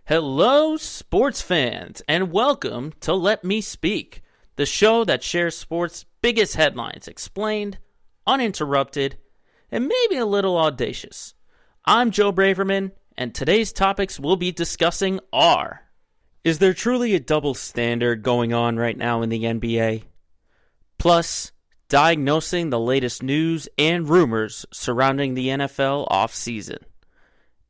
Hello, sports fans, and welcome to Let Me Speak, the show that shares sports' biggest headlines explained, uninterrupted, and maybe a little audacious. I'm Joe Braverman, and today's topics we'll be discussing are: is there truly a double standard going on right now in the NBA? Plus, diagnosing the latest news and rumors surrounding the NFL offseason.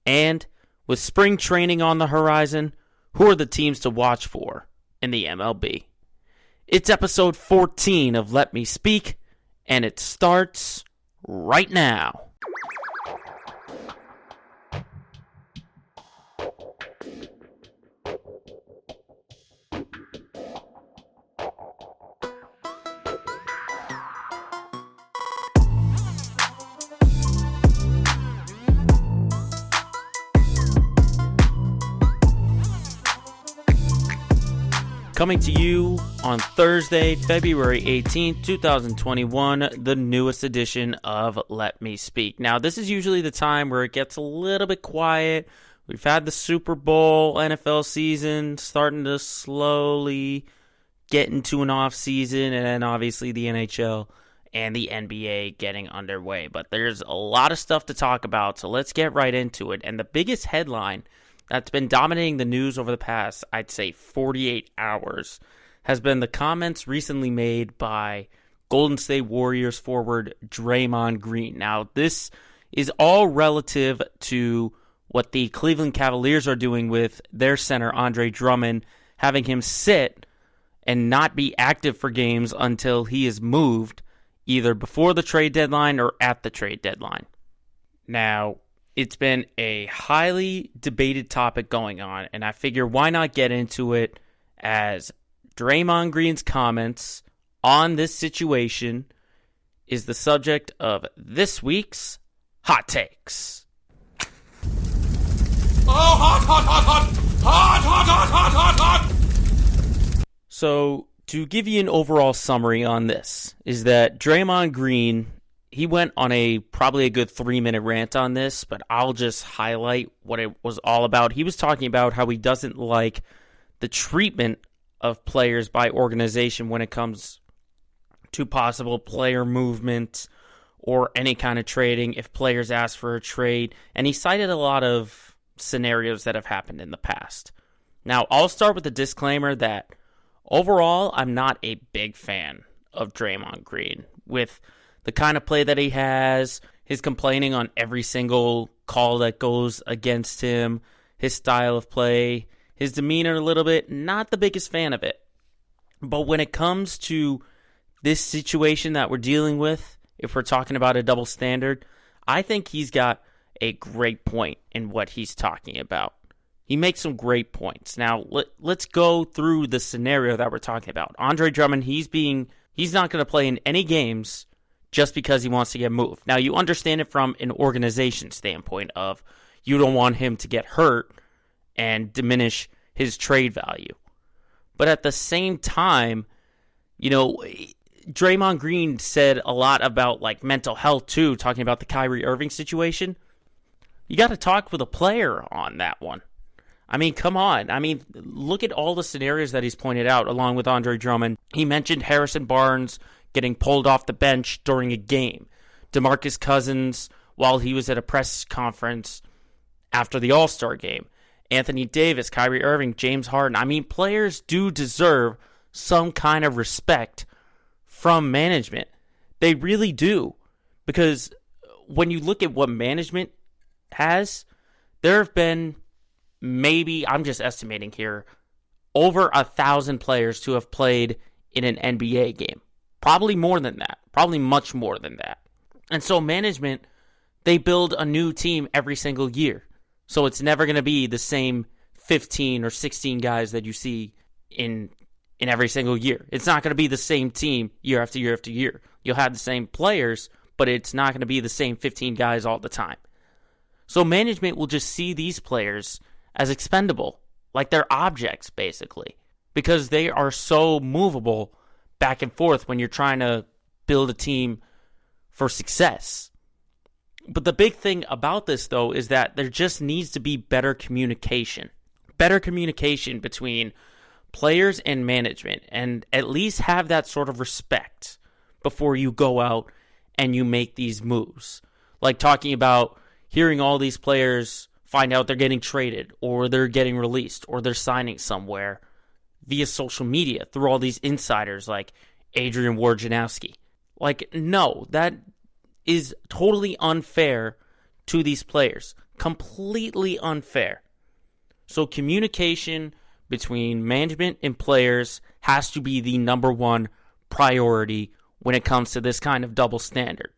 And with spring training on the horizon, who are the teams to watch for in the MLB? It's episode 14 of Let Me Speak, and it starts right now. Coming to you on Thursday, February 18th, 2021, the newest edition of Let Me Speak. Now, this is usually the time where it gets a little bit quiet. We've had the Super Bowl NFL season starting to slowly get into an off season, and then obviously the NHL and the NBA getting underway. But there's a lot of stuff to talk about, so let's get right into it. And the biggest headline that's been dominating the news over the past, I'd say, 48 hours, has been the comments recently made by Golden State Warriors forward Draymond Green. Now, this is all relative to what the Cleveland Cavaliers are doing with their center, Andre Drummond, having him sit and not be active for games until he is moved, either before the trade deadline or at the trade deadline. Now, it's been a highly debated topic going on, and I figure why not get into it, as Draymond Green's comments on this situation is the subject of this week's Hot Takes. Oh, hot, hot, hot, hot! Hot, hot, hot, hot, hot, hot! So, to give you an overall summary on this, is that Draymond Green, he went on probably a good 3-minute rant on this, but I'll just highlight what it was all about. He was talking about how he doesn't like the treatment of players by organization when it comes to possible player movement or any kind of trading if players ask for a trade. And he cited a lot of scenarios that have happened in the past. Now, I'll start with a disclaimer that overall, I'm not a big fan of Draymond Green. With the kind of play that he has, his complaining on every single call that goes against him, his style of play, his demeanor a little bit, not the biggest fan of it. But when it comes to this situation that we're dealing with, if we're talking about a double standard, I think he's got a great point in what he's talking about. He makes some great points. Now, let's go through the scenario that we're talking about. Andre Drummond, he's not going to play in any games just because he wants to get moved. Now, you understand it from an organization standpoint of you don't want him to get hurt and diminish his trade value. But at the same time, Draymond Green said a lot about mental health too, talking about the Kyrie Irving situation. You got to talk with a player on that one. I mean, come on. I mean, look at all the scenarios that he's pointed out along with Andre Drummond. He mentioned Harrison Barnes getting pulled off the bench during a game. DeMarcus Cousins, while he was at a press conference after the All-Star game. Anthony Davis, Kyrie Irving, James Harden. I mean, players do deserve some kind of respect from management. They really do. Because when you look at what management has, there have been maybe, I'm just estimating here, over 1,000 players to have played in an NBA game. Probably more than that. Probably much more than that. And so management, they build a new team every single year. So it's never going to be the same 15 or 16 guys that you see in every single year. It's not going to be the same team year after year after year. You'll have the same players, but it's not going to be the same 15 guys all the time. So management will just see these players as expendable, like they're objects, basically, because they are so movable back and forth when you're trying to build a team for success. But the big thing about this, though, is that there just needs to be better communication better communication between players and management, and at least have that sort of respect before you go out and you make these moves. Like talking about hearing all these players find out they're getting traded or they're getting released or they're signing somewhere via social media through all these insiders like Adrian Wojnarowski. Like, no, that is totally unfair to these players. Completely unfair. So communication between management and players has to be the number one priority when it comes to this kind of double standard.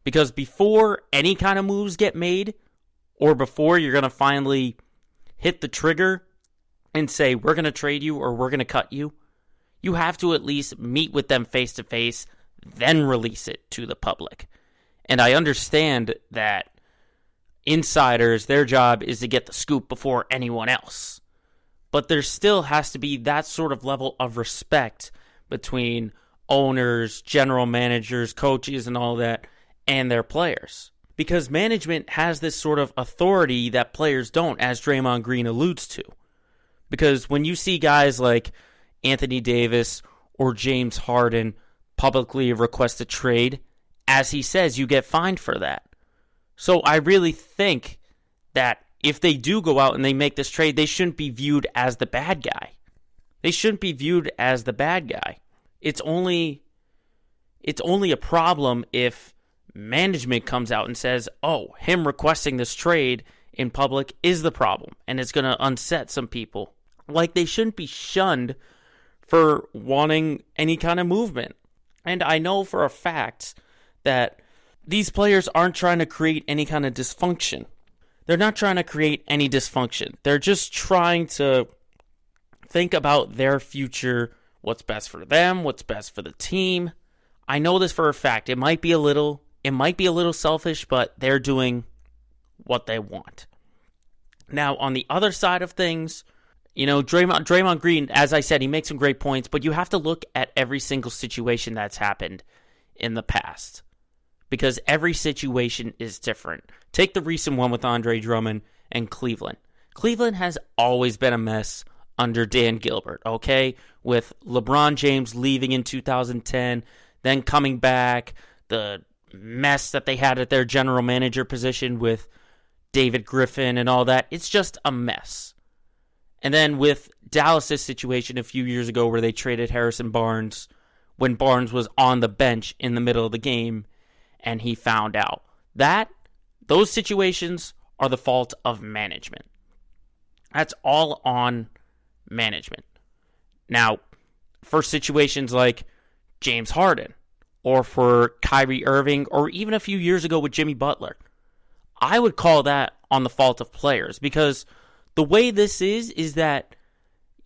Because before any kind of moves get made, or before you're going to finally hit the trigger and say, we're going to trade you or we're going to cut you, you have to at least meet with them face to face, then release it to the public. And I understand that insiders, their job is to get the scoop before anyone else. But there still has to be that sort of level of respect between owners, general managers, coaches, and all that, and their players. Because management has this sort of authority that players don't, as Draymond Green alludes to. Because when you see guys like Anthony Davis or James Harden publicly request a trade, as he says, you get fined for that. So I really think that if they do go out and they make this trade, they shouldn't be viewed as the bad guy. They shouldn't be viewed as the bad guy. It's only a problem if management comes out and says, oh, him requesting this trade in public is the problem, and it's going to unset some people. Like, they shouldn't be shunned for wanting any kind of movement. And I know for a fact that these players aren't trying to create any kind of dysfunction. They're not trying to create any dysfunction. They're just trying to think about their future, what's best for them, what's best for the team. I know this for a fact. It might be a little selfish, but they're doing what they want. Now, on the other side of things, you know, Draymond Green, as I said, he makes some great points, but you have to look at every single situation that's happened in the past. Because every situation is different. Take the recent one with Andre Drummond and Cleveland. Cleveland has always been a mess under Dan Gilbert, okay? With LeBron James leaving in 2010, then coming back, the mess that they had at their general manager position with David Griffin and all that. It's just a mess. And then with Dallas' situation a few years ago where they traded Harrison Barnes when Barnes was on the bench in the middle of the game, and he found out. Those situations are the fault of management. That's all on management. Now, for situations like James Harden, or for Kyrie Irving, or even a few years ago with Jimmy Butler, I would call that on the fault of players. Because the way this is that,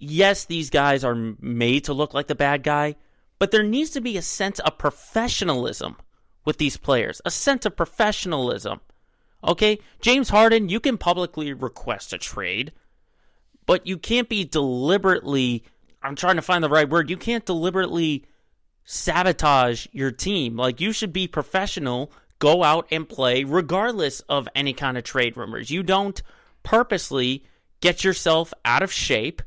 yes, these guys are made to look like the bad guy, but there needs to be a sense of professionalism with these players, a sense of professionalism. Okay, James Harden, you can publicly request a trade, but you can't be deliberately, I'm trying to find the right word, you can't deliberately sabotage your team. Like, you should be professional, go out and play regardless of any kind of trade rumors. You don't purposely get yourself out of shape.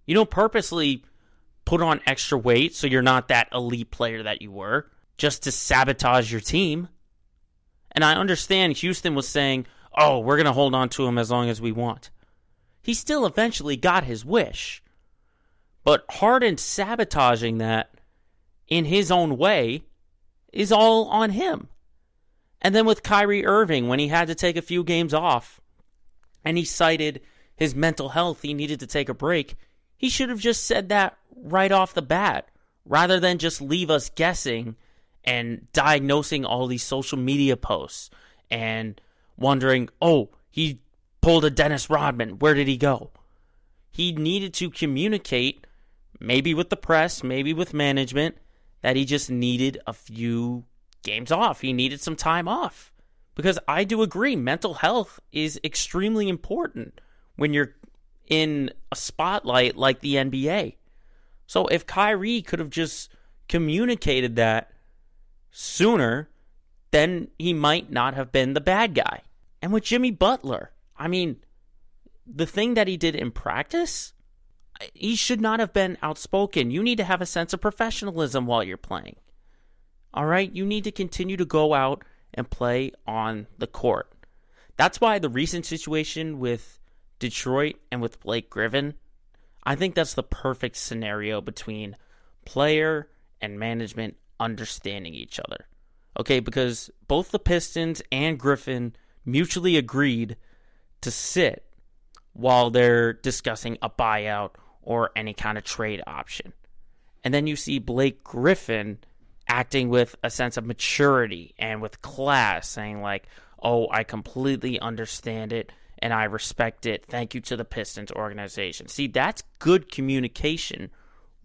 You don't purposely put on extra weight so you're not that elite player that you were, just to sabotage your team. And I understand Houston was saying, oh, we're going to hold on to him as long as we want. He still eventually got his wish. But Harden sabotaging that in his own way is all on him. And then with Kyrie Irving, when he had to take a few games off, and he cited his mental health, he needed to take a break, he should have just said that right off the bat, rather than just leave us guessing and diagnosing all these social media posts and wondering, oh, he pulled a Dennis Rodman. Where did he go? He needed to communicate, maybe with the press, maybe with management, that he just needed a few games off. He needed some time off. Because I do agree, mental health is extremely important when you're in a spotlight like the NBA. So if Kyrie could have just communicated that sooner, then he might not have been the bad guy. And with Jimmy Butler, I mean, the thing that he did in practice, he should not have been outspoken. You need to have a sense of professionalism while you're playing. All right? You need to continue to go out and play on the court. That's why the recent situation with Detroit and with Blake Griffin, I think that's the perfect scenario between player and management understanding each other. Okay, because both the Pistons and Griffin mutually agreed to sit while they're discussing a buyout or any kind of trade option. And then you see Blake Griffin acting with a sense of maturity and with class, saying like, oh, I completely understand it and I respect it. Thank you to the Pistons organization. See, that's good communication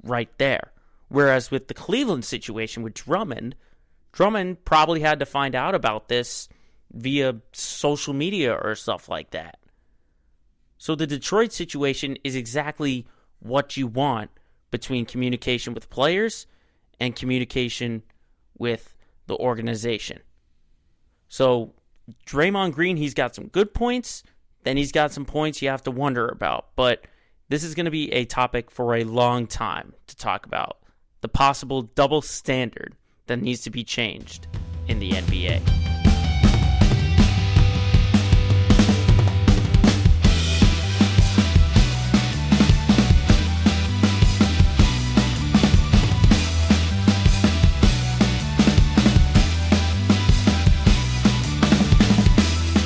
right there. Whereas with the Cleveland situation with Drummond probably had to find out about this via social media or stuff like that. So the Detroit situation is exactly what you want between communication with players and communication with the organization. So Draymond Green, he's got some good points, then he's got some points you have to wonder about. But this is going to be a topic for a long time to talk about. The possible double standard that needs to be changed in the NBA.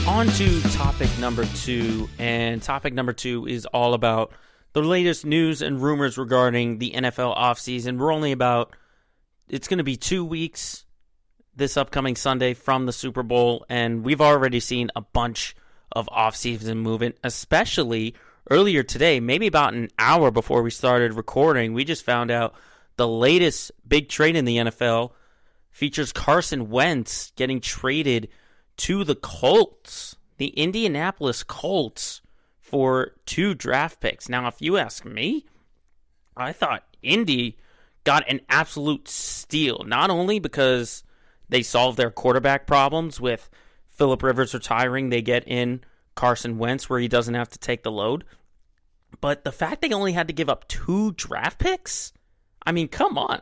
On to topic number 2, and topic number 2 is all about the latest news and rumors regarding the NFL offseason. We're only it's going to be 2 weeks this upcoming Sunday from the Super Bowl, and we've already seen a bunch of offseason movement, especially earlier today, maybe about an hour before we started recording. We just found out the latest big trade in the NFL features Carson Wentz getting traded to the Colts, the Indianapolis Colts, for 2 draft picks. Now, if you ask me, I thought Indy got an absolute steal, not only because they solved their quarterback problems with Phillip Rivers retiring, they get in Carson Wentz where he doesn't have to take the load, but the fact they only had to give up 2 draft picks, I mean, come on.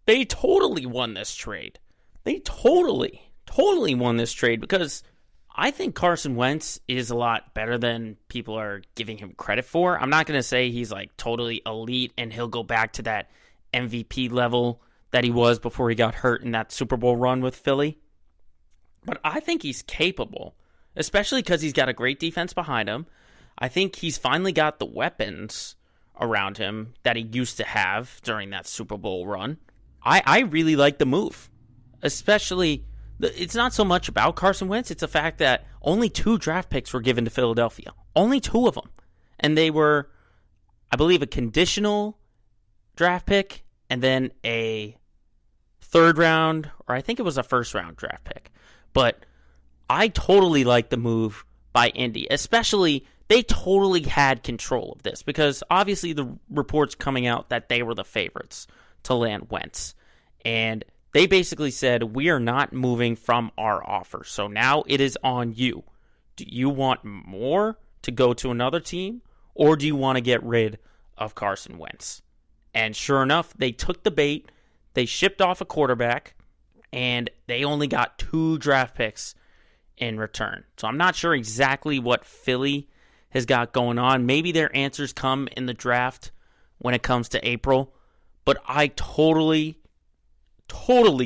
They totally won this trade. They totally won this trade, because I think Carson Wentz is a lot better than people are giving him credit for. I'm not going to say he's like totally elite and he'll go back to that MVP level that he was before he got hurt in that Super Bowl run with Philly. But I think he's capable, especially because he's got a great defense behind him. I think he's finally got the weapons around him that he used to have during that Super Bowl run. I really like the move, especially. It's not so much about Carson Wentz. It's the fact that only 2 draft picks were given to Philadelphia. Only 2 of them. And they were, I believe, a conditional draft pick and then a 3rd round, or I think it was a 1st round draft pick. But I totally like the move by Indy. Especially, they totally had control of this, because obviously the reports coming out that they were the favorites to land Wentz. And they basically said, we are not moving from our offer. So now it is on you. Do you want more to go to another team, or do you want to get rid of Carson Wentz? And sure enough, they took the bait. They shipped off a quarterback, and they only got 2 draft picks in return. So I'm not sure exactly what Philly has got going on. Maybe their answers come in the draft when it comes to April. But I totally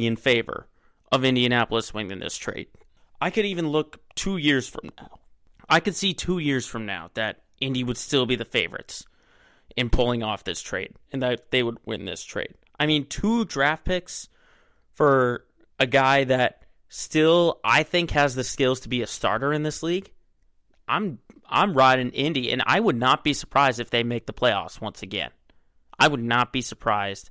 in favor of Indianapolis winning this trade. I could even look 2 years from now. I could see 2 years from now that Indy would still be the favorites in pulling off this trade, and that they would win this trade. I mean, 2 draft picks for a guy that still, I think, has the skills to be a starter in this league. I'm riding Indy, and I would not be surprised if they make the playoffs once again. I would not be surprised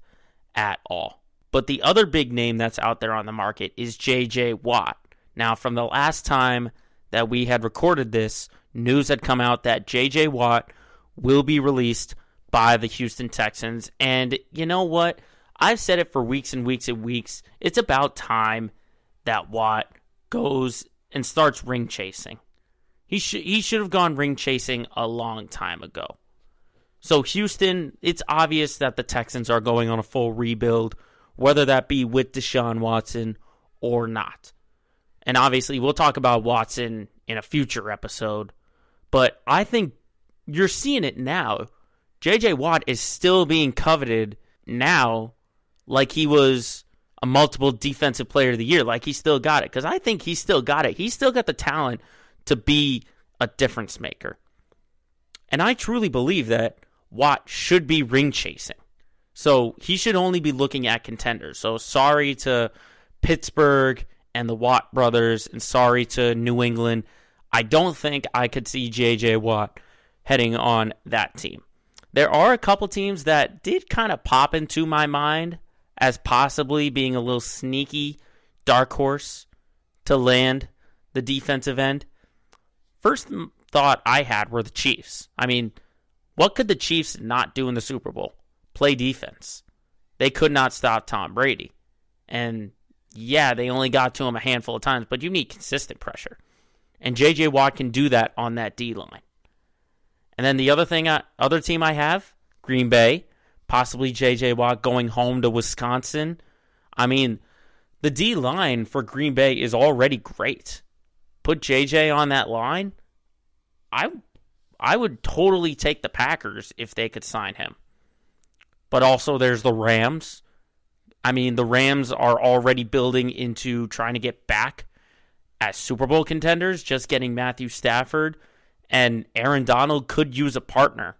at all. But the other big name that's out there on the market is J.J. Watt. Now, from the last time that we had recorded this, news had come out that J.J. Watt will be released by the Houston Texans. And you know what? I've said it for weeks and weeks and weeks. It's about time that Watt goes and starts ring chasing. He should have gone ring chasing a long time ago. So Houston, it's obvious that the Texans are going on a full rebuild, whether that be with Deshaun Watson or not. And obviously, we'll talk about Watson in a future episode. But I think you're seeing it now. J.J. Watt is still being coveted now like he was a multiple defensive player of the year, like he still got it. Because I think he still got it. He's still got the talent to be a difference maker. And I truly believe that Watt should be ring chasing. So he should only be looking at contenders. So sorry to Pittsburgh and the Watt brothers, and sorry to New England. I don't think I could see J.J. Watt heading on that team. There are a couple teams that did kind of pop into my mind as possibly being a little sneaky dark horse to land the defensive end. First thought I had were the Chiefs. I mean, what could the Chiefs not do in the Super Bowl? Play defense. They could not stop Tom Brady. And yeah, they only got to him a handful of times, but you need consistent pressure. And J.J. Watt can do that on that D-line. And then the other team I have, Green Bay, possibly J.J. Watt going home to Wisconsin. I mean, the D-line for Green Bay is already great. Put J.J. on that line, I would totally take the Packers if they could sign him. But also there's the Rams. I mean, the Rams are already building into trying to get back as Super Bowl contenders, just getting Matthew Stafford, and Aaron Donald could use a partner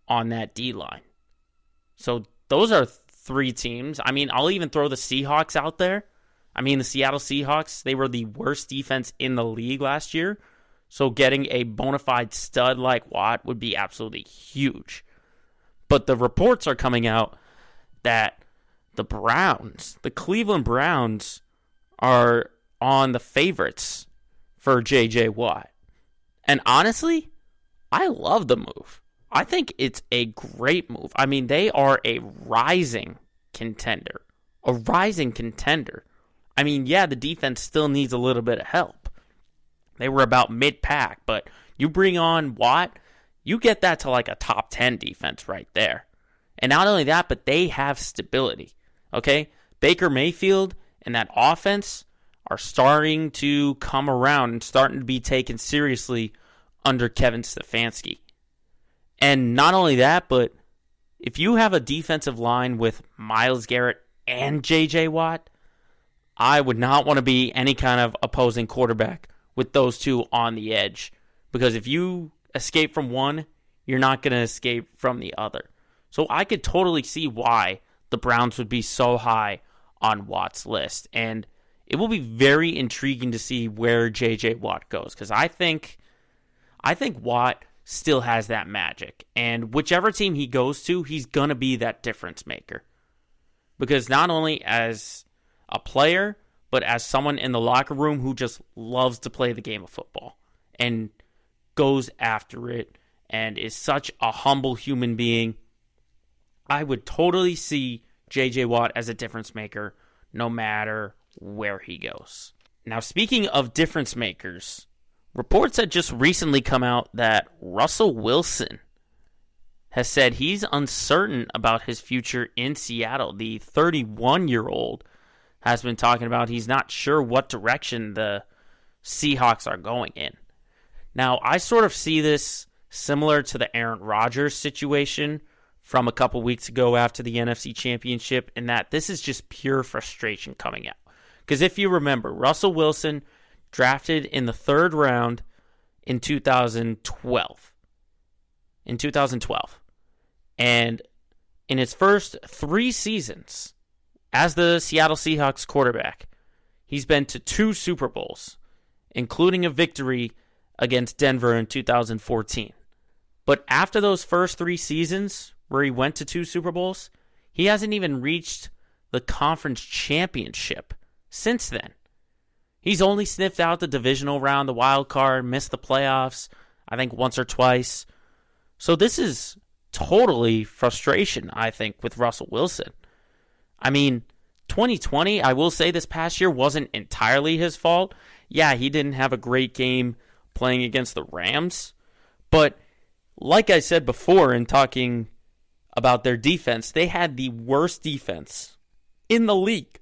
on that D-line. So those are three teams. I mean, I'll even throw the Seahawks out there. I mean, the Seattle Seahawks, they were the worst defense in the league last year. So getting a bona fide stud like Watt would be absolutely huge. But the reports are coming out that the Cleveland Browns, are on the favorites for J.J. Watt. And honestly, I love the move. I think it's a great move. I mean, they are a rising contender. I mean, yeah, the defense still needs a little bit of help. They were about mid-pack, but you bring on Watt, you get that to like a top 10 defense right there. And not only that, but they have stability. Okay? Baker Mayfield and that offense are starting to come around and starting to be taken seriously under Kevin Stefanski. And not only that, but if you have a defensive line with Myles Garrett and J.J. Watt, I would not want to be any kind of opposing quarterback with those two on the edge. Because if you escape from one, you're not going to escape from the other. So I could totally see why the Browns would be so high on Watt's list. And it will be very intriguing to see where J.J. Watt goes. Because I think Watt still has that magic. And whichever team he goes to, he's going to be that difference maker. Because not only as a player, but as someone in the locker room who just loves to play the game of football and goes after it and is such a humble human being, I would totally see J.J. Watt as a difference maker no matter where he goes. Now, speaking of difference makers, reports had just recently come out that Russell Wilson has said he's uncertain about his future in Seattle. The 31-year-old has been talking about he's not sure what direction the Seahawks are going in. Now, I sort of see this similar to the Aaron Rodgers situation from a couple weeks ago after the NFC Championship, in that this is just pure frustration coming out. Because if you remember, Russell Wilson drafted in the third round in 2012. And in his first 3 seasons as the Seattle Seahawks quarterback, he's been to 2 Super Bowls, including a victory against Denver in 2014. But after those first 3 seasons, where he went to 2 Super Bowls, he hasn't even reached the conference championship since then. He's only sniffed out the divisional round, the wild card, missed the playoffs, I think once or twice. So this is totally frustration, I think, with Russell Wilson. I mean, 2020, I will say this past year wasn't entirely his fault. Yeah, he didn't have a great game playing against the Rams. But like I said before in talking about their defense, they had the worst defense in the league.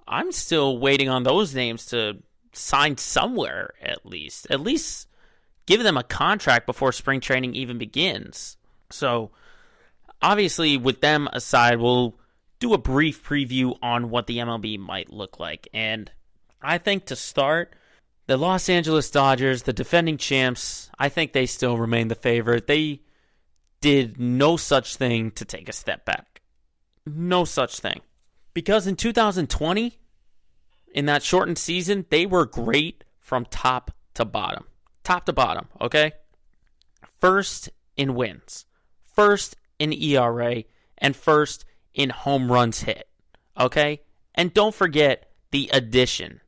I'm still waiting on those names to sign somewhere at least. At least give them a contract before spring training even begins. So, obviously, with them aside, we'll do a brief preview on what the MLB might look like. And I think to start, the Los Angeles Dodgers, the defending champs, I think they still remain the favorite. They did no such thing to take a step back. No such thing. Because in 2020, in that shortened season, they were great from top to bottom. Top to bottom, okay? First in wins, first in ERA, and first in home runs hit, okay? And don't forget the addition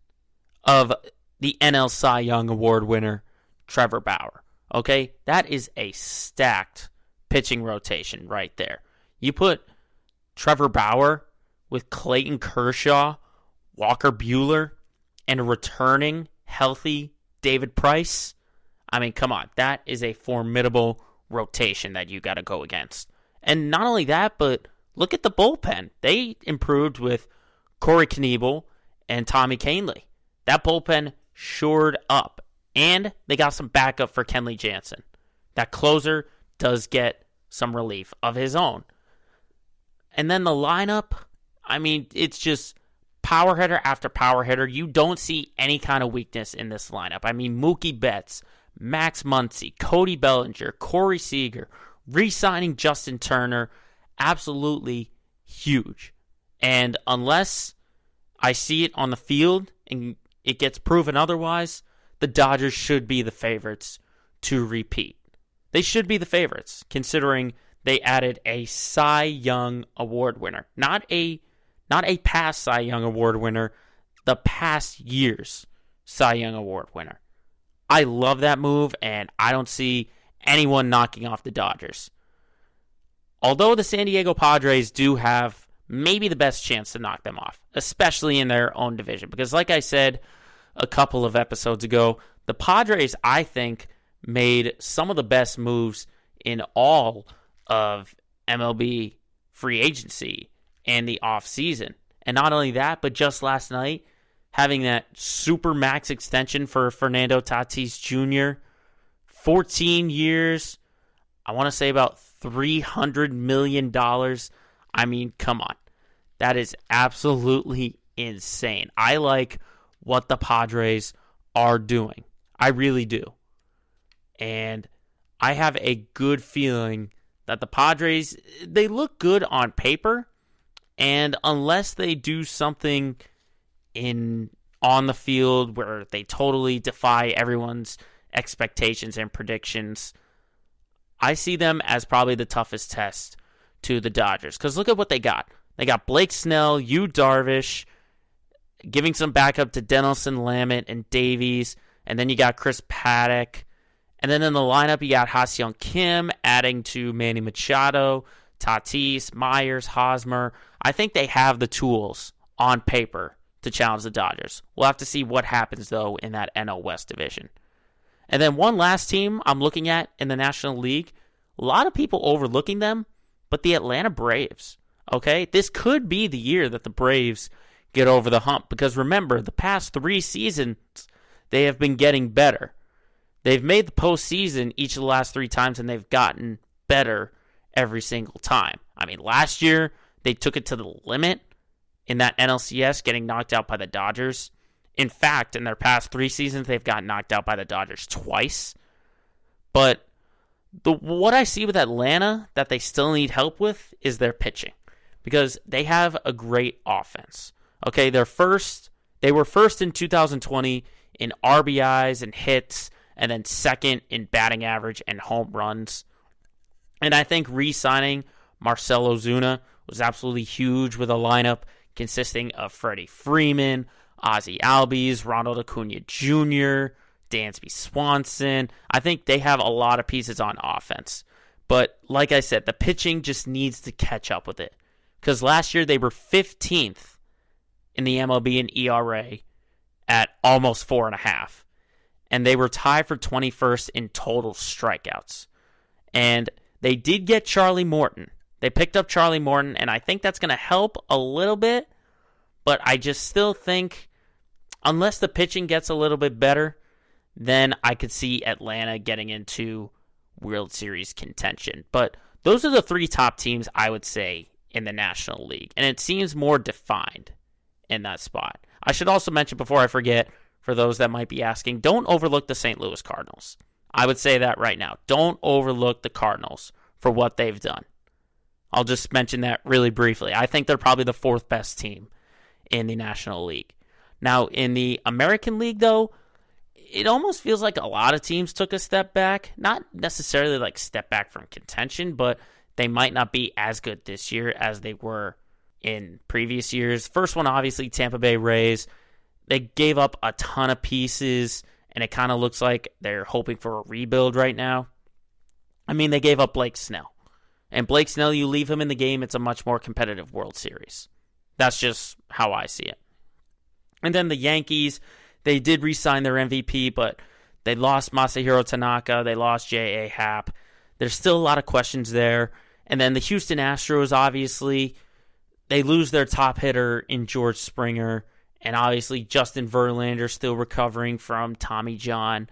of the NL Cy Young Award winner, Trevor Bauer, okay? That is a stacked pitching rotation right there. You put Trevor Bauer with Clayton Kershaw, Walker Buehler, and a returning, healthy David Price. I mean, come on. That is a formidable rotation that you got to go against. And not only that, but look at the bullpen. They improved with Corey Knebel and Tommy Kahnle. That bullpen shored up. And they got some backup for Kenley Jansen. That closer does get some relief of his own. And then the lineup, I mean, it's just power hitter after power hitter. You don't see any kind of weakness in this lineup. I mean, Mookie Betts, Max Muncy, Cody Bellinger, Corey Seager, re-signing Justin Turner, absolutely huge. And unless I see it on the field and it gets proven otherwise, the Dodgers should be the favorites to repeat. They should be the favorites, considering they added a Cy Young Award winner. Not a past Cy Young Award winner, the past year's Cy Young Award winner. I love that move, and I don't see anyone knocking off the Dodgers. Although the San Diego Padres do have maybe the best chance to knock them off, especially in their own division. Because like I said a couple of episodes ago, the Padres, I think, made some of the best moves in all of MLB free agency and the offseason. And not only that, but just last night, having that super max extension for Fernando Tatis Jr., 14 years, I want to say about $300 million. I mean, come on. That is absolutely insane. I like what the Padres are doing. I really do. And I have a good feeling that the Padres, they look good on paper, and unless they do something on the field where they totally defy everyone's expectations and predictions, I see them as probably the toughest test to the Dodgers. Because look at what they got. They got Blake Snell, Yu Darvish, giving some backup to Denelson Lamet and Davies, and then you got Chris Paddock. And then in the lineup, you got Ha-Seong Kim adding to Manny Machado, Tatis, Myers, Hosmer. I think they have the tools on paper to challenge the Dodgers. We'll have to see what happens, though, in that NL West division. And then one last team I'm looking at in the National League. A lot of people overlooking them, but the Atlanta Braves. Okay? This could be the year that the Braves get over the hump. Because remember, the past 3 seasons, they have been getting better. They've made the postseason each of the last 3 times, and they've gotten better every single time. I mean, last year, they took it to the limit in that NLCS, getting knocked out by the Dodgers. In fact, in their past 3 seasons, they've gotten knocked out by the Dodgers twice. But what I see with Atlanta that they still need help with is their pitching. Because they have a great offense. Okay, they were first in 2020 in RBIs and hits, and then second in batting average and home runs. And I think re-signing Marcell Ozuna was absolutely huge with a lineup consisting of Freddie Freeman, Ozzie Albies, Ronald Acuna Jr., Dansby Swanson. I think they have a lot of pieces on offense. But like I said, the pitching just needs to catch up with it. Because last year they were 15th in the MLB in ERA at almost 4.5. And they were tied for 21st in total strikeouts. And they did get Charlie Morton. They picked up Charlie Morton, and I think that's going to help a little bit. But I just still think, unless the pitching gets a little bit better, then I could see Atlanta getting into World Series contention. But those are the three top teams, I would say, in the National League. And it seems more defined in that spot. I should also mention, before I forget, for those that might be asking, don't overlook the St. Louis Cardinals. I would say that right now. Don't overlook the Cardinals for what they've done. I'll just mention that really briefly. I think they're probably the fourth best team in the National League. Now, in the American League, though, it almost feels like a lot of teams took a step back. Not necessarily like step back from contention, but they might not be as good this year as they were in previous years. First one, obviously, Tampa Bay Rays. They gave up a ton of pieces, and it kind of looks like they're hoping for a rebuild right now. I mean, they gave up Blake Snell. And Blake Snell, you leave him in the game, it's a much more competitive World Series. That's just how I see it. And then the Yankees, they did re-sign their MVP, but they lost Masahiro Tanaka. They lost J.A. Happ. There's still a lot of questions there. And then the Houston Astros, obviously, they lose their top hitter in George Springer. And obviously, Justin Verlander still recovering from Tommy John.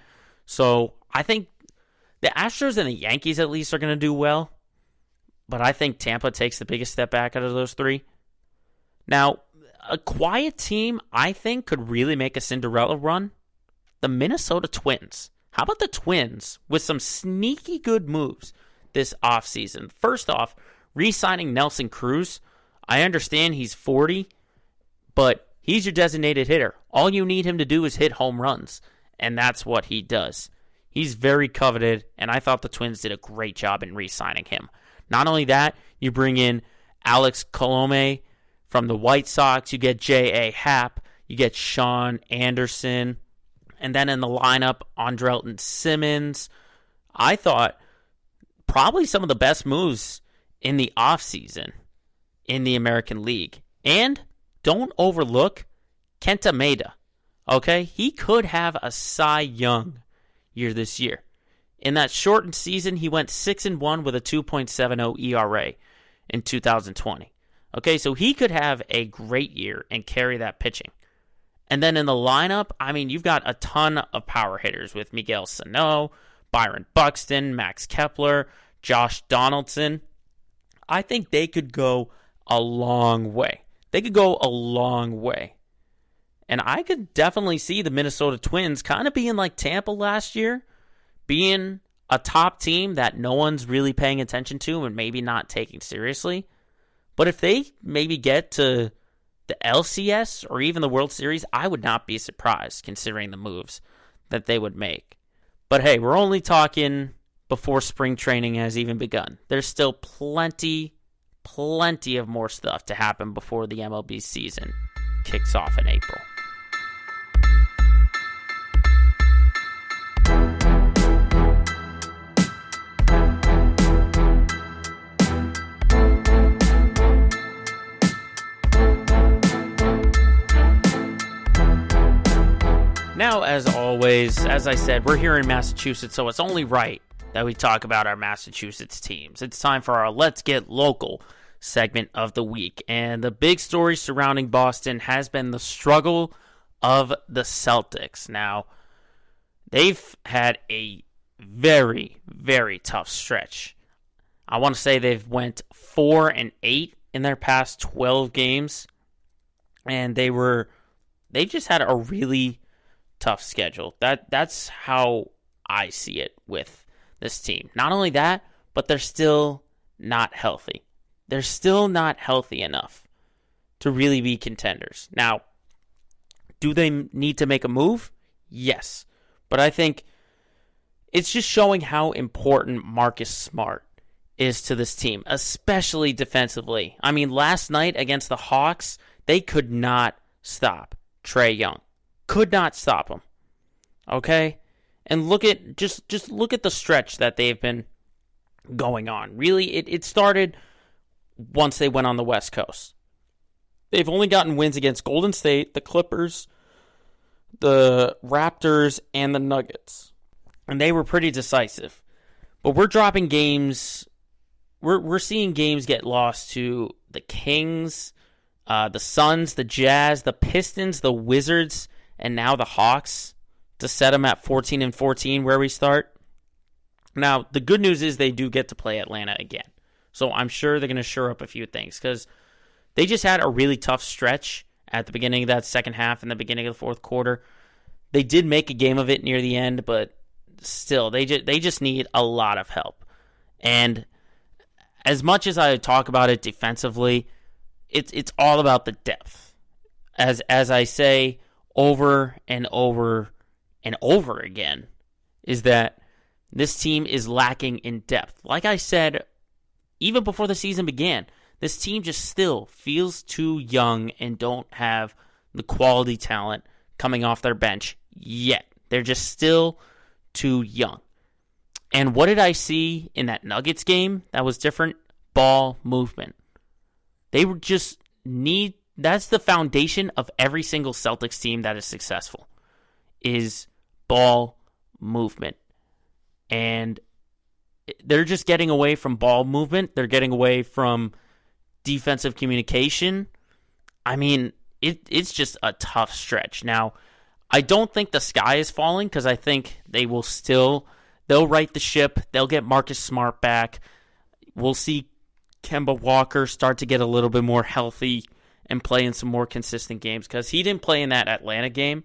So I think the Astros and the Yankees, at least, are going to do well. But I think Tampa takes the biggest step back out of those three. Now, a quiet team, I think, could really make a Cinderella run. The Minnesota Twins. How about the Twins with some sneaky good moves this offseason? First off, re-signing Nelson Cruz. I understand he's 40, but he's your designated hitter. All you need him to do is hit home runs, and that's what he does. He's very coveted, and I thought the Twins did a great job in re-signing him. Not only that, you bring in Alex Colome from the White Sox, you get J.A. Happ, you get Sean Anderson, and then in the lineup, Andrelton Simmons. I thought probably some of the best moves in the offseason in the American League. And don't overlook Kenta Maeda. Okay? He could have a Cy Young year this year. In that shortened season, he went 6-1 with a 2.70 ERA in 2020. Okay, so he could have a great year and carry that pitching. And then in the lineup, I mean, you've got a ton of power hitters with Miguel Sano, Byron Buxton, Max Kepler, Josh Donaldson. I think they could go a long way. They could go a long way. And I could definitely see the Minnesota Twins kind of being like Tampa last year, being a top team that no one's really paying attention to and maybe not taking seriously. But if they maybe get to the LCS or even the World Series, I would not be surprised considering the moves that they would make. But hey, we're only talking before spring training has even begun. There's still plenty of more stuff to happen before the MLB season kicks off in April. Now, as always, as I said, we're here in Massachusetts, so it's only right that we talk about our Massachusetts teams. It's time for our Let's Get Local segment of the week. And the big story surrounding Boston has been the struggle of the Celtics. Now, they've had a very, very tough stretch. I want to say they've went 4-8 in their past 12 games. And they just had a really tough schedule. That's how I see it with this team. Not only that, but they're still not healthy. They're still not healthy enough to really be contenders. Now, do they need to make a move? Yes. But I think it's just showing how important Marcus Smart is to this team, especially defensively. I mean, last night against the Hawks, they could not stop Trae Young. Could not stop him. Okay? And look at just look at the stretch that they've been going on. Really, it started once they went on the West Coast. They've only gotten wins against Golden State, the Clippers, the Raptors, and the Nuggets. And they were pretty decisive. But we're dropping games. We're seeing games get lost to the Kings, the Suns, the Jazz, the Pistons, the Wizards, and now the Hawks to set them at 14-14 where we start. Now, the good news is they do get to play Atlanta again. So I'm sure they're going to shore up a few things because they just had a really tough stretch at the beginning of that second half and the beginning of the fourth quarter. They did make a game of it near the end, but still, they just need a lot of help. And as much as I talk about it defensively, it's all about the depth. As I say over and over and over again, is that this team is lacking in depth. Like I said, even before the season began, this team just still feels too young and don't have the quality talent coming off their bench yet. They're just still too young. And what did I see in that Nuggets game that was different? Ball movement. They were just that's the foundation of every single Celtics team that is successful, is ball movement. And they're just getting away from ball movement. They're getting away from defensive communication. I mean, it's just a tough stretch. Now, I don't think the sky is falling because I think they'll right the ship. They'll get Marcus Smart back. We'll see Kemba Walker start to get a little bit more healthy and play in some more consistent games because he didn't play in that Atlanta game.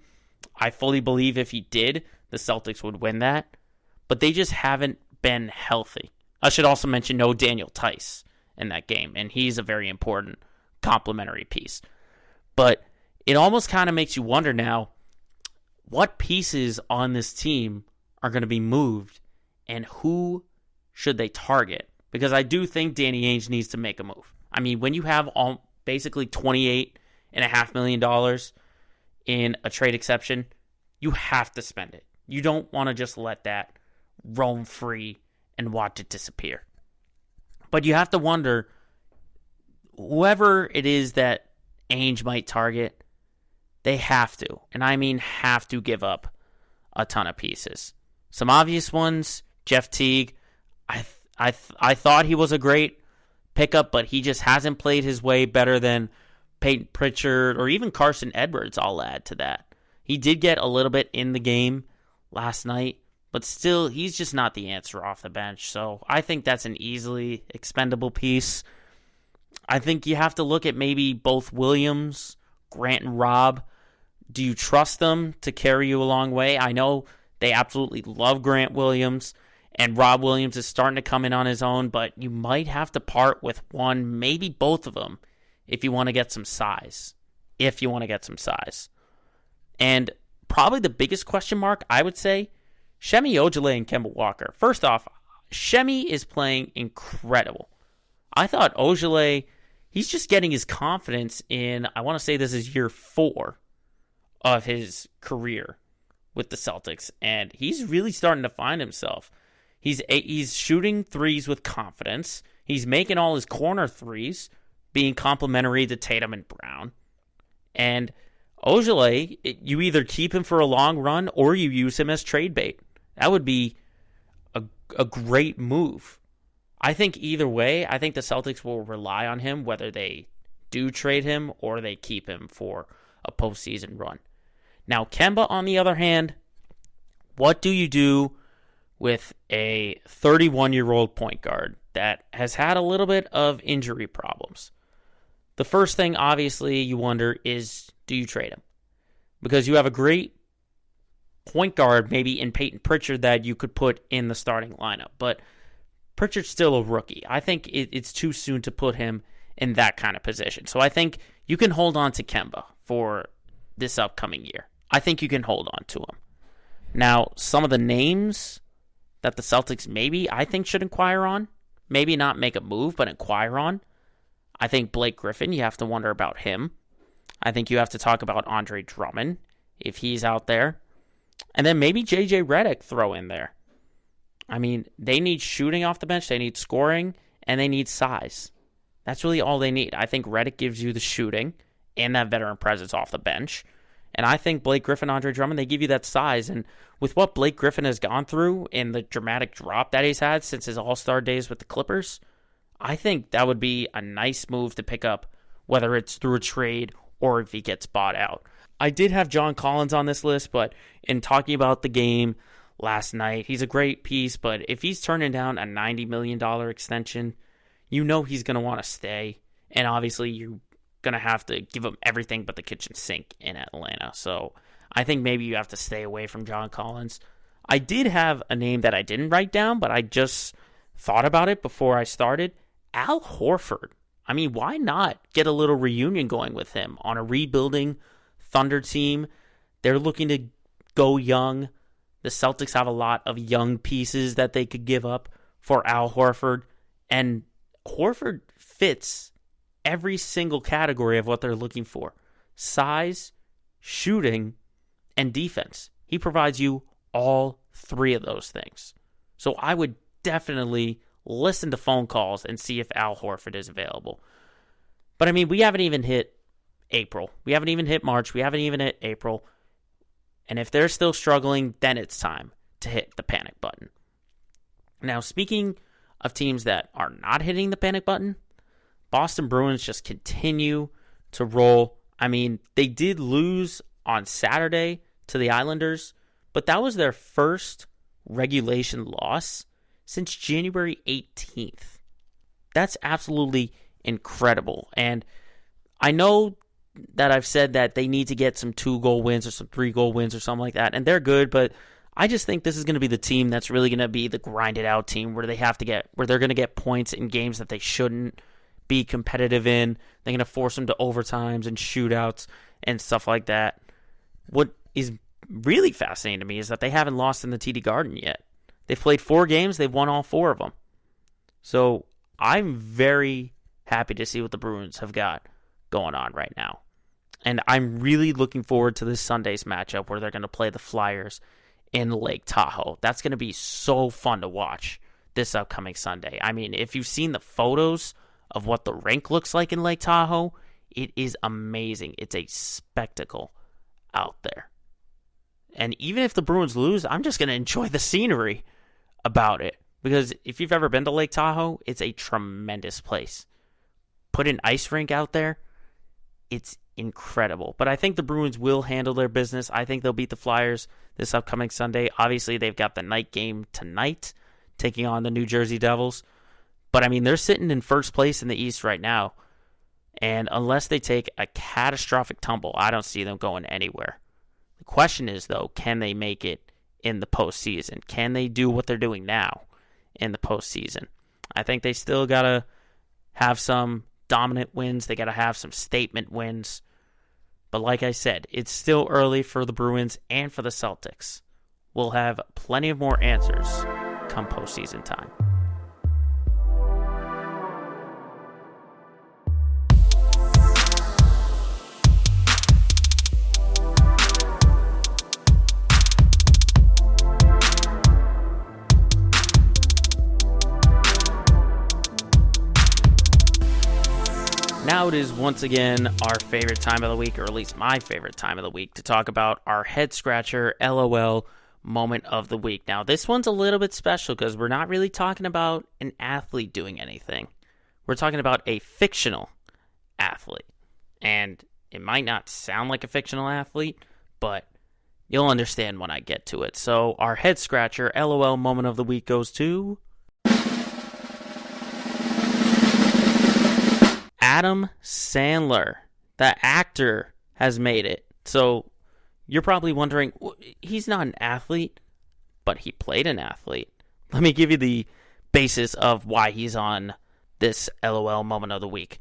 I fully believe if he did, the Celtics would win that. But they just haven't been healthy. I should also mention no Daniel Tice in that game, and he's a very important complementary piece. But it almost kind of makes you wonder now, what pieces on this team are going to be moved, and who should they target? Because I do think Danny Ainge needs to make a move. I mean, when you have basically $28.5 million in a trade exception, you have to spend it. You don't want to just let that roam free and watch it disappear. But you have to wonder, whoever it is that Ainge might target, they have to, and I mean have to, give up a ton of pieces. Some obvious ones, Jeff Teague. I thought he was a great pickup, but he just hasn't played his way better than Peyton Pritchard or even Carson Edwards, I'll add to that. He did get a little bit in the game last night, but still, he's just not the answer off the bench. So I think that's an easily expendable piece. I think you have to look at maybe both Williams, Grant, and Rob. Do you trust them to carry you a long way? I know they absolutely love Grant Williams, and Rob Williams is starting to come in on his own, but you might have to part with one, maybe both of them, if you want to get some size. And probably the biggest question mark, I would say, Semi Ojeleye and Kemba Walker. First off, Semi is playing incredible. I thought Ojeleye, he's just getting his confidence in, I want to say this is year 4 of his career with the Celtics, and he's really starting to find himself. He's shooting threes with confidence. He's making all his corner threes, being complimentary to Tatum and Brown. And Ojeleye, you either keep him for a long run or you use him as trade bait. That would be a great move. I think either way, I think the Celtics will rely on him, whether they do trade him or they keep him for a postseason run. Now, Kemba, on the other hand, what do you do with a 31-year-old point guard that has had a little bit of injury problems? The first thing, obviously, you wonder is, do you trade him? Because you have a great point guard, maybe in Peyton Pritchard, that you could put in the starting lineup. But Pritchard's still a rookie. I think it's too soon to put him in that kind of position. So I think you can hold on to Kemba for this upcoming year. I think you can hold on to him. Now, some of the names that the Celtics maybe, I think, should inquire on, maybe not make a move, but inquire on. I think Blake Griffin, you have to wonder about him. I think you have to talk about Andre Drummond, if he's out there. And then maybe J.J. Redick throw in there. I mean, they need shooting off the bench, they need scoring, and they need size. That's really all they need. I think Redick gives you the shooting and that veteran presence off the bench. And I think Blake Griffin, Andre Drummond, they give you that size. And with what Blake Griffin has gone through and the dramatic drop that he's had since his All-Star days with the Clippers, I think that would be a nice move to pick up whether it's through a trade or if he gets bought out. I did have John Collins on this list, but in talking about the game last night, he's a great piece, but if he's turning down a $90 million extension, you know he's going to want to stay, and obviously you're going to have to give him everything but the kitchen sink in Atlanta. So I think maybe you have to stay away from John Collins. I did have a name that I didn't write down, but I just thought about it before I started. Al Horford. I mean, why not get a little reunion going with him on a rebuilding Thunder team? They're looking to go young. The Celtics have a lot of young pieces that they could give up for Al Horford. And Horford fits every single category of what they're looking for. Size, shooting, and defense. He provides you all three of those things. So I would definitely listen to phone calls and see if Al Horford is available. But I mean, we haven't even hit April. We haven't even hit March. We haven't even hit April. And if they're still struggling, then it's time to hit the panic button. Now, speaking of teams that are not hitting the panic button, Boston Bruins just continue to roll. I mean, they did lose on Saturday to the Islanders, but that was their first regulation loss since January 18th. That's absolutely incredible. And I know that I've said that they need to get some 2-goal wins or some 3-goal wins or something like that, and they're good, but I just think this is going to be the team that's really going to be the grinded out team where they're going to get points in games that they shouldn't be competitive in. They're going to force them to overtimes and shootouts and stuff like that. What is really fascinating to me is that they haven't lost in the TD Garden yet. They've played 4 games. They've won all 4 of them. So I'm very happy to see what the Bruins have got going on right now. And I'm really looking forward to this Sunday's matchup where they're going to play the Flyers in Lake Tahoe. That's going to be so fun to watch this upcoming Sunday. I mean, if you've seen the photos of what the rink looks like in Lake Tahoe, it is amazing. It's a spectacle out there. And even if the Bruins lose, I'm just going to enjoy the scenery about it. Because if you've ever been to Lake Tahoe, it's a tremendous place. Put an ice rink out there, it's incredible. But I think the Bruins will handle their business. I think they'll beat the Flyers this upcoming Sunday. Obviously, they've got the night game tonight, taking on the New Jersey Devils. But, I mean, they're sitting in first place in the East right now. And unless they take a catastrophic tumble, I don't see them going anywhere. The question is, though, can they make it in the postseason? Can they do what they're doing now in the postseason? I think they still got to have some dominant wins. They got to have some statement wins. But like I said, it's still early for the Bruins and for the Celtics. We'll have plenty of more answers come postseason time. Now it is once again our favorite time of the week, or at least my favorite time of the week, to talk about our head scratcher LOL moment of the week. Now this one's a little bit special because we're not really talking about an athlete doing anything. We're talking about a fictional athlete. And it might not sound like a fictional athlete, but you'll understand when I get to it. So our head scratcher LOL moment of the week goes to Adam Sandler. The actor has made it. So you're probably wondering, he's not an athlete, but he played an athlete. Let me give you the basis of why he's on this LOL moment of the week.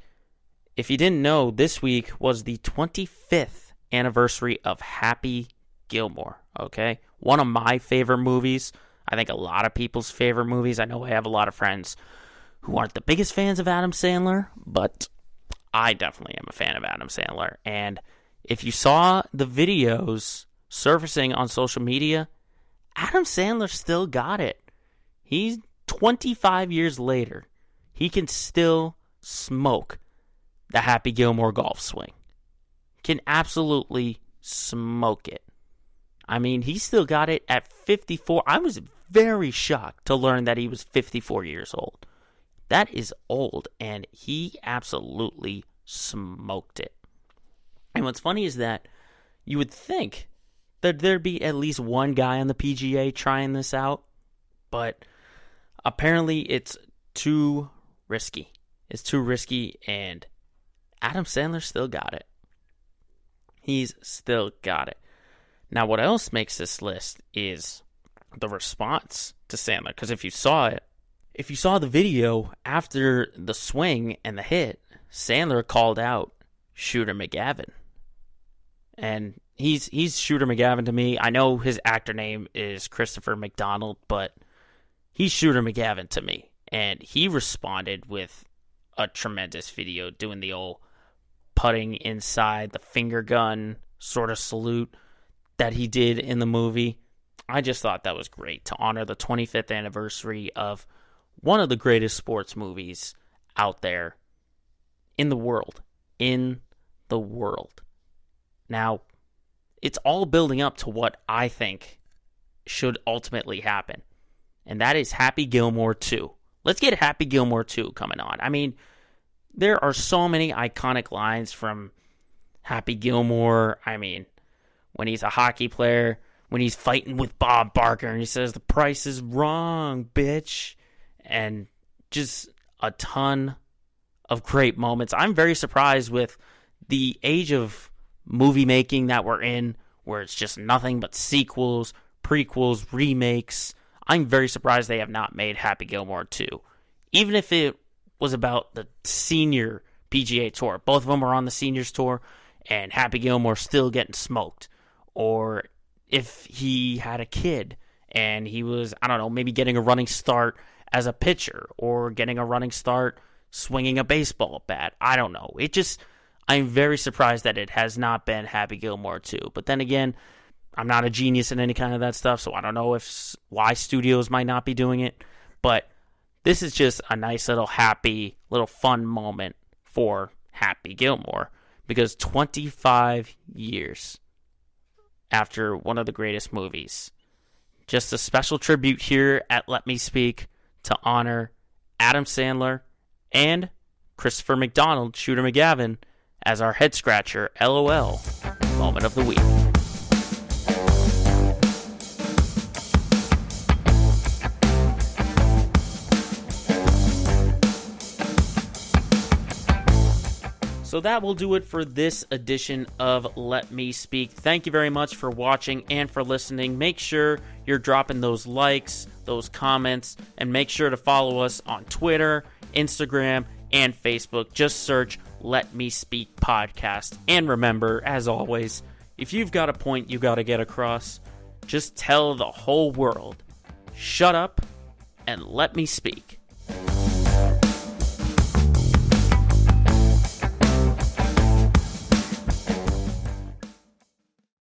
If you didn't know, this week was the 25th anniversary of Happy Gilmore, okay? One of my favorite movies. I think a lot of people's favorite movies. I know I have a lot of friends who aren't the biggest fans of Adam Sandler, but I definitely am a fan of Adam Sandler. And if you saw the videos surfacing on social media, Adam Sandler still got it. He's 25 years later. He can still smoke the Happy Gilmore golf swing. Can absolutely smoke it. I mean, he still got it at 54. I was very shocked to learn that he was 54 years old. That is old, and he absolutely smoked it. And what's funny is that you would think that there'd be at least one guy on the PGA trying this out, but apparently it's too risky. It's too risky, and Adam Sandler still got it. He's still got it. Now, what else makes this list is the response to Sandler. Because if you saw the video after the swing and the hit, Sandler called out Shooter McGavin. And he's Shooter McGavin to me. I know his actor name is Christopher McDonald, but he's Shooter McGavin to me. And he responded with a tremendous video doing the old putting inside the finger gun sort of salute that he did in the movie. I just thought that was great to honor the 25th anniversary of one of the greatest sports movies out there in the world. Now, it's all building up to what I think should ultimately happen, and that is Happy Gilmore 2. Let's get Happy Gilmore 2 coming on. I mean, there are so many iconic lines from Happy Gilmore. I mean, when he's a hockey player, when he's fighting with Bob Barker, and he says, "The price is wrong, bitch." And just a ton of great moments. I'm very surprised with the age of movie making that we're in, where it's just nothing but sequels, prequels, remakes. I'm very surprised they have not made Happy Gilmore 2. Even if it was about the senior PGA Tour. Both of them are on the seniors tour, and Happy Gilmore still getting smoked. Or if he had a kid, and he was, I don't know, maybe getting a running start as a pitcher, or getting a running start swinging a baseball bat. I don't know. I'm very surprised that it has not been Happy Gilmore 2. But then again, I'm not a genius in any kind of that stuff, so I don't know why studios might not be doing it. But this is just a nice little happy, little fun moment for Happy Gilmore, because 25 years after one of the greatest movies. Just a special tribute here at Let Me Speak to honor Adam Sandler and Christopher McDonald, Shooter McGavin, as our head scratcher, LOL, moment of the week. So that will do it for this edition of Let Me Speak. Thank you very much for watching and for listening. Make sure you're dropping those likes, those comments, and make sure to follow us on Twitter, Instagram, and Facebook. Just search Let Me Speak Podcast. And remember, as always, if you've got a point you got to get across, just tell the whole world, shut up and let me speak.